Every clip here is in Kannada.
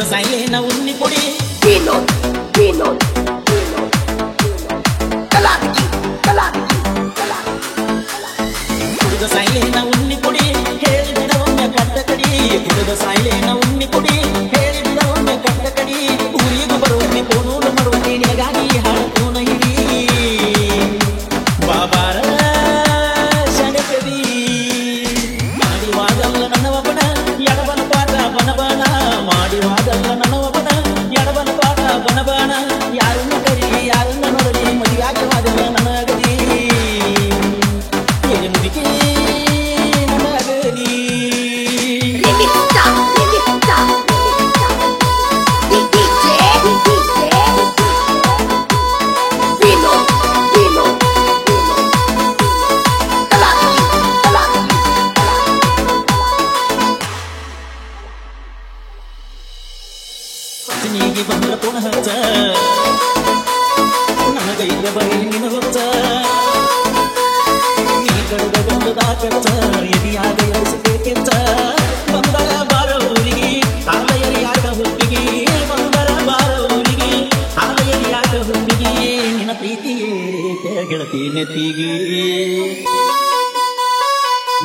ಸಾಯಿಲೇನ ಉನ್ನಿ ಕೊಡಿ ವಿನೋದ್ ವಿನೋದ್ ವಿನೋದ್ ಕಲಾವಿಗಿ ಕಲಾವಿಗಿ ಕುಡಿದ ಸಾಯಿಲೇನ ಉನ್ನಿ ಕೊಡಿ ಹೇಳಿ ಬಿಡವೊಮ್ಮೆ ಕಟ್ಟ ಕಡಿ ಕುಡಿದ ಸಾಯಿಲೇನ ಉನ್ನಿ ಕೊಡಿ ಹೇಳಿ ಬಿಡವೊಮ್ಮೆ ಕಟ್ಟ ಕಡಿ ಊರಿಗೂ ಬರುವಲ್ಲಿ ಕೋನೂರು ಮರುವಲ್ಲಿ ನಿನಗಾಗಿ ಹಾಡು ಕೋನ ಹಿಡಿ ಬಾಬಾರ ಶನಕದಿ ಮಾಡಿವಾಗಲ್ಲ ನನ್ನವಪನ ಎಡಬನ ಪಾಠ ಬನಬನ ಮಾಡಿವಾಗಲ್ಲ ನನ್ನವಪನ ಎಡಬನ ಪಾಠ ಬನಬನ ಯಾರನ್ನ ಕರೀಲಿ ಯಾರನ್ನ ನೋಡಲಿ ಮದುವೆಯಾಗವಾಗಲ್ಲ ನನಗದಿ ಮುದುಕಿ ನನಗದಿ remix remix DJ Vinod Vinod ಕಲಾವಿಗಿ ಕಲಾವಿಗಿ ನೀಗೆ ಬಂದ್ರ ಪುನಃ ಹಚ್ಚ ನನಗೈಯ ಬರೀ ನಿನ ಹೊಚ್ಚ ನೀ ಕಳೆದ ಬಂದದ ಕಚ್ಚ ಎದಿಯಾಗ ಎಳಿಸಿದೆ ಕೆಚ್ಚ ಬಂದರ ಬಾರ ಊರಿಗೆ ತಾಳೆಯರಿಯಾಗ ಹುಟ್ಟಿಗೆ ಬಂದರ ಬಾರ ಊರಿಗೆ ತಾಳೆಯರಿಯಾಗ ಹುಟ್ಟಿಗೆ ನಿನ್ನ ಪ್ರೀತಿಯೇ ಗೆಳತಿ ನೆತ್ತಿಗೆ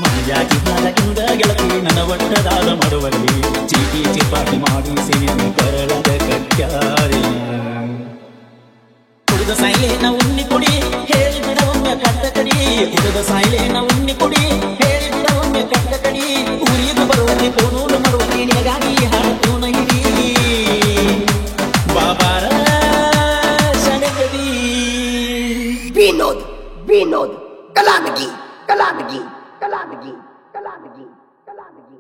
ಮನೆಯಾಗಿ ಬಾಲಕಿಂದ ಗೆಳತಿ ನನ್ನ ಒಟ್ಟದಾದ ಮಾಡುವಲ್ಲಿ ಚೀಟಿ ಚಿಪಾಟಿ ಮಾಡಿ ಸಿನಿಮೆ ಕರಳದ ಕಟ್ಟಾರೆ ಕುಡಿದ ಸಾಯಿಲೇನ ಉನ್ನಿ ಕೊಡಿ ಹೇಳಿ ಬಿಡವೊಮ್ಮೆ ಕಟ್ಟ ಕಡಿ ಕುಡಿದ ಸಾಯಿಲೇನ ಉನ್ನಿ ಕೊಡಿ ಹೇಳಿ ಬಿಡವೊಮ್ಮೆ ಕಟ್ಟ ಕಡಿ ಊರಿಗೂ ಬರುವಲ್ಲಿ ಕೋನೂರು ಮರುವಲ್ಲಿ ನಿನಗಾಗಿ ಹಾಡು ಕೋನ ಹಿಡಿ ಬಾಬಾರ ಶನಕದಿ ವಿನೋದ್ ವಿನೋದ್ ಕಲಾವಿಗಿ ಕಲಾವಿಗಿ ಕಲಾವಿಗಿ ಕಲಾವಿಗಿ ಕಲಾವಿಗಿ